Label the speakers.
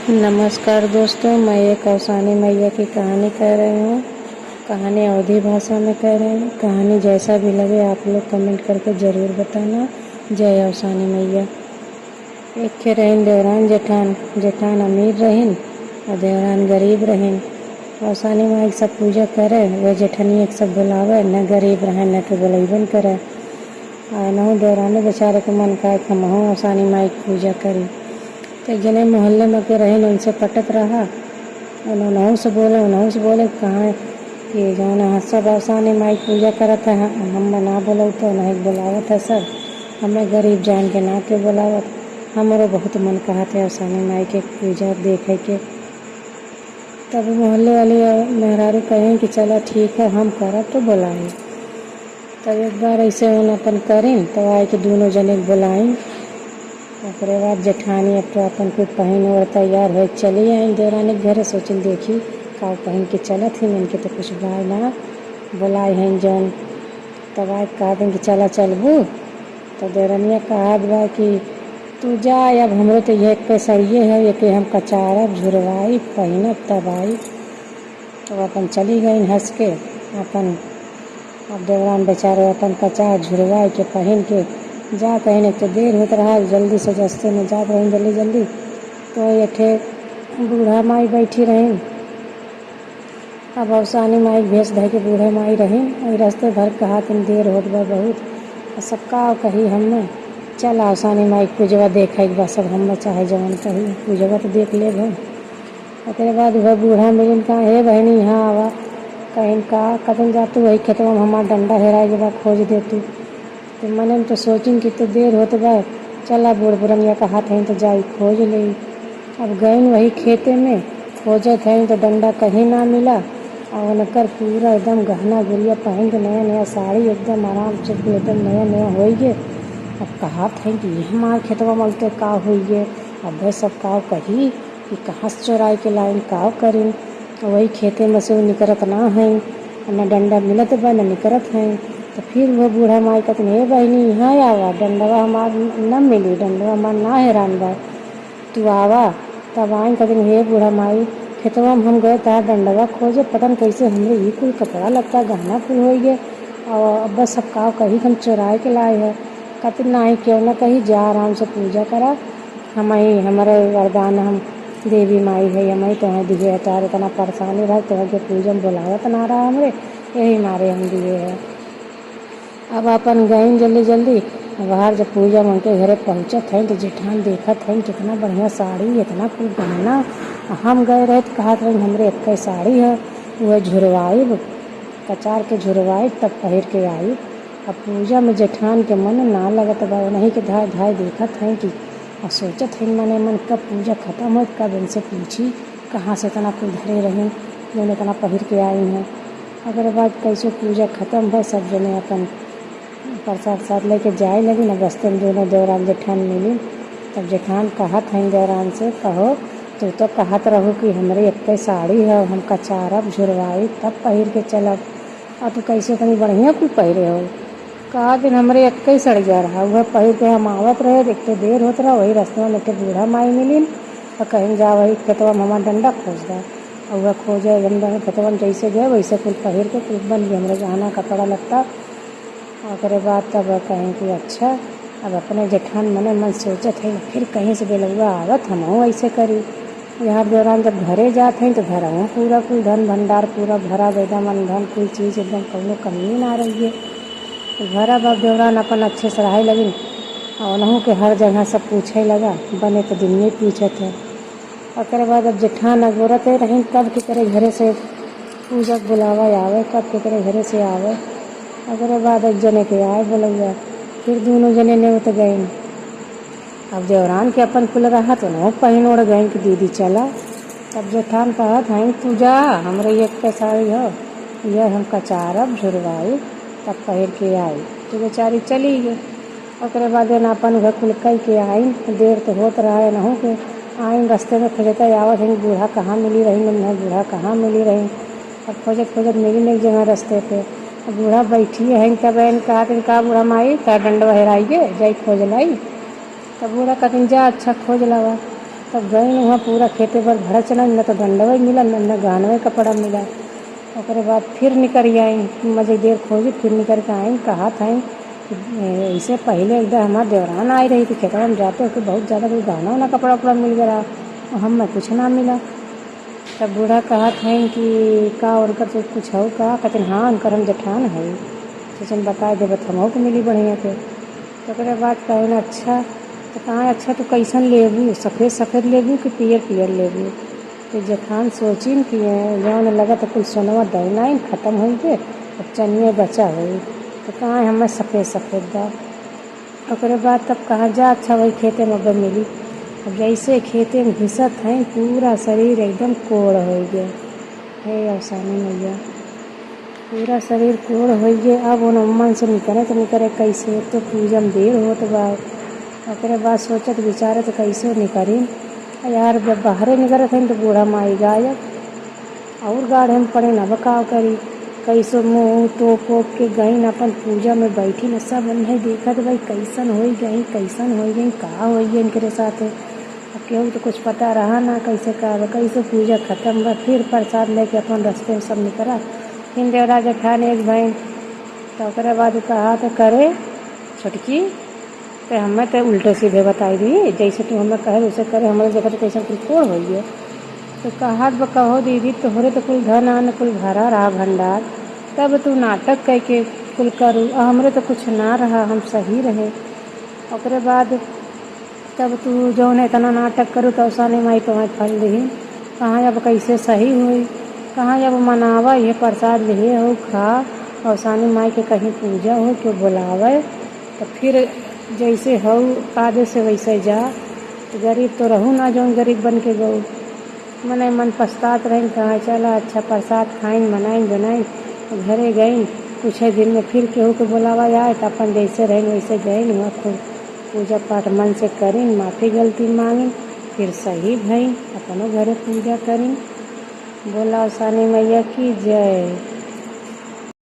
Speaker 1: नमस्कार दोस्तों, मैं एक कौसानी मैया की कहानी कह रही हूँ। कहानी अवधी भाषा में कह रहे हैं। कहानी जैसा भी लगे आप लोग कमेंट करके ज़रूर बताना। जय कौसानी मैया। एक के रहीन देवरान जेठान। जेठान अमीर रहीन और देवरान गरीब रहीन। कौसानी माई सब पूजा करे, वह जेठनी एक सब बुलावे, न गरीब रहे न के बुलेबन करे। आए नहु देवरानी बेचारे के मन का हमहू कौसानी माई की पूजा करी। तो जने मोहल्ले में के रहीन उनसे पटत रहा। उन्होंने से बोले कहाँ कि जौन सब कौसानी माई पूजा करत है हम ना बोलो तो नहीं बुलावत है सब। हमें गरीब जान के ना के बुलावत। हमारो बहुत मन कहत है कौसानी माई के पूजा देखे के। तब मोहल्ले वाली मेहरारू कहें कि चलो ठीक है हम करब तो बुलाएं। तब एक बार ऐसे उन अपन करें तो आए कि दोनों जने बुलाएं। ओकरे बाद जेठानी अब तो अपन कुछ पहन और तैयार हो चली आई देवरानी के घर। सोचन देखी का पहन के चलत ही इनके तो कुछ बाय ना बुलाए हैं जौन। तब आज कहा दिन कि चला चलबू। तो देवरानिया कहा बा कि तू जा, अब हमरो तो ये एक सड़िए है ये कि हम कचारब झुरवाई पहनब तब आई। तो अपन चली गई हंस के अपन। अब देवरान बेचारे अपन कचार झुरवाई के पहन के जा कहीं तो देर होत रहा। जल्दी से जस्ते में जा रही जल्दी जल्दी। तो ये ठे बूढ़ा माई बैठी रही। अब कौसानी माई भेस धै के बूढ़े माई रही। रास्ते भर कहा तुम देर होत बा बहुत। सबका कही हमने चल कौसानी माई पूजवा देखे बा सब हम चाहे जवन कही पूजवा तो देख ले भाई। ओकरे बाद वह बूढ़ा मिलन कहा हे बहनी यहाँ आवा। कहीं का कदम जातू वही खेतवा में हमारा डंडा हेराए के बाद खोज दे तू। तो मैंने तो सोचिन कि तो देर होत बा चला बूढ़ बुढ़निया का हाथ है तो जाई खोज ले। अब गए वही खेते में खोजत है तो डंडा कहीं ना मिला। और उनकर पूरा एकदम गहना गुड़िया पहन के नया नया साड़ी एकदम आराम से एकदम नया नया हो गए। अब कहा था कि ये हमारे खेतवा में तो का हुई है। अब वह सब का कही कि कहाँ से चोराए के लाइन का करी। वही खेते में से वो निकलत ना है न डंडा मिलत बा न निकलत है। तो फिर वह बूढ़ा माई कहते हे बहनी यहाँ आवा डंडवा हमार न मिली, डंडवा हमार ना हैरान बा तू आवा। तब आई कहते हे बूढ़ा माई खेतवा में हम गए तार डंडवा खोजे पता न कैसे हमरे ये कोई कपड़ा लगता गहना फूल हो गए। और बस सब का कही हम चुराए के लाए है। कहते नहीं क्यों ना कही जा आराम से पूजा करा। हम ही हमारे वरदान हम देवी माई है हमें तुम्हें दिए तार इतना परेशानी रहा तुम्हें के पूजन बुलावत ना रहा हमरे यही मारे हम दिए है। अब अपन गए जल्दी जल्दी बाहर जब पूजा मन के घरे पहुँचत हैं तो जेठान देखत हैं कितना बढ़िया साड़ी इतना कुल गहना। हम गए रहे तो कहत रही हमरे एक साड़ी है वह झुरवाई कचार के झुरवाई तब पहिर के आई। अब पूजा में जेठान के मन ना लगत बा नहीं के धाय धाय देखत हैं कि और सोचत हैं मने मन कब पूजा खत्म हो कब इनसे पूछी कहाँ से इतना कुल धरे रही जो इतना पहिर के आई हैं। अगर बाद कैसे पूजा खत्म हो सब जने अपन प्रसाद साथ लेके जाए लगी न बस्ते में दोनों देवरान जेठान मिली। तब जेठान कहत हैं देवरान से कहो तू तो कहत रहो कि हमरे एक साड़ी है हम कचारब झुरवाई तब पहिर के चलब और तू कैसे तनी बढ़िया कुल पहिरे हो। कहा दिन हमरे एक सड़िया रहा वह पहिर के हम आवत रहे देखते देर होत रहा। वही रास्ते में एक बूढ़ा माई मिलीन और कहीं जा वही खेतवा में हमारा डंडा खोज दा। और वह खोजे डंडा खेतवा में जैसे गए वैसे कुल पहिर के कुल बन गए हमरे गहना कपड़ा लगता। और बाद तब कहें कि अच्छा अब अपने जेठान मने मन सोचत है फिर कहीं से बेलुआ आवत हम ऐसे करी। यहाँ दौरान जब घरे जाते हैं तो घर हूँ पूरा कुल धन भंडार पूरा भरा एकदम धन कुल चीज़ एकदम कौनो कमी ना रही है। तो घर बाप दौरान अपन अच्छे से रहे लगी और उन्हों के हर जगह सब पूछे लगा बने तो दिन में पूछे थे। और बाद अब जेठान अगोरत रही कब के करे घरे से पूजा बुलावा आवे कब के करे घरे से आवे। अगर बाद एक जने के आए बोलैया फिर दोनों जने ने उत गए। अब देवरान के अपन कुल रहा तो न पहन ओढ़ गए कि दीदी चला। तब जेठान कहत हैं तू जा हमरे एक साड़ी हो यह हम कचारब झुरवाई तब पहिर के आई। तो बेचारी चली गई। और बाद न अपन घर कुल कह के आई देर तो होत रहा है नहू के आई रास्ते में खोजता आवत है बूढ़ा कहाँ मिली रही नहीं बूढ़ा कहाँ मिली रही। अब खोजत खोजत मिली नहीं जगह रास्ते पे बूढ़ा बैठी है तब कहा बूढ़ा माई तार डंडवा हेराई गे जाई खोज लाई। तब बूढ़ा कहते जा अच्छा खोज लगा। तब गई वहाँ पूरा खेते पर भरा चला, न तो दंडवा मिला न गहनवा कपड़ा मिला। ओकरे बाद फिर निकल आई, मजे देर खोजी फिर निकल के आई, कहा था इससे पहले एकदम हमारे देवरान आई रही थी खेतवा में जाते हो कि बहुत ज़्यादा कोई गहना वाना कपड़ा उपड़ा मिल गया और हमें कुछ ना मिला। तब बूढ़ा कहा था कि का उनकर तो कुछ हो का, कहते हाँ उनकर हम जेठान है, सोचन बता देव तो हमको मिली बढ़िया के। तो ओकरे बाद कहे ना अच्छा, तो कहाँ अच्छा तो कैसन लेबू, सफ़ेद सफ़ेद लेबू कि पियर पियर लेबू। तो जेठान सोचिन कि जौन लगा तो कुल सोनवा दहना ख़त्म हो गए अब चनिए बचा हो, तो कहाँ हमें सफ़ेद सफ़ेद दा। ओकरे बाद तब कहाँ जा अच्छा वही खेते में अब मिली। अब जैसे खेते में घिसत हैं पूरा शरीर एकदम कोड़ हो गया। हे अवसानी मैया, पूरा शरीर कोड़ हो गया। अब उन मन से निकले तो निकले कैसे, तो पूजा में देर होत बा। ओकरे बाद सोचत विचारे तो कैसे निकली यार, जब बाहरे निकलत हैं तो बूढ़ा माई गायब और गाढ़े में पड़े न बकाव करी। कैसो मुँह टोप ओप के गई अपन पूजा में बैठी न, सब नहीं देखत भाई कैसन हो गई कैसन हो गई का हो गई इनके साथ। अब केहू तो कुछ पता रहा ना कैसे का कैसे पूजा खत्म बा। फिर प्रसाद लेके अपन रास्ते में सब निकला। फिर देवरा जेठान एक भाई, तो ओकरे बाद कहा तो करे छोटकी तो हमें तो उल्टे सीधे बताई दी, जैसे तू हमें कहे वैसे करे, हमारे जगह तो कैसे कुल फोड़ हो गया। तो कहा कहो दीदी तोहरे तो कुल धन आन कुल भरा रहा भंडार, तब तू नाटक कह के कुल करूँ, हमरे तो कुछ ना रहा, हम सही रहे। ओकरे बाद तब तू जौन इतना नाटक करूँ तो अवसानी माई तुम्हें फल दी। कहाँ जब कैसे सही हुई, कहाँ जब मनावा ये प्रसाद लिए हो खा, अवसानी माई के कहीं पूजा हो क्यों बुलावे, तो फिर जैसे हो आगे से वैसे जा। तो गरीब तो रहूँ ना जौन गरीब बन के गऊ, मने मन पछतात रही। कहाँ चला अच्छा प्रसाद खाइन मनाइन बनाइन, घरे गई कुछ दिन में फिर केहू के बुलावा जाए तो अपन जैसे रहें वैसे गए वहाँ खूब पूजा पाठ मन से करीन, माफ़ी गलती मांगिन, फिर सही भई अपनों घरे पूजा करीन। बोला अवसानी मैया की जय।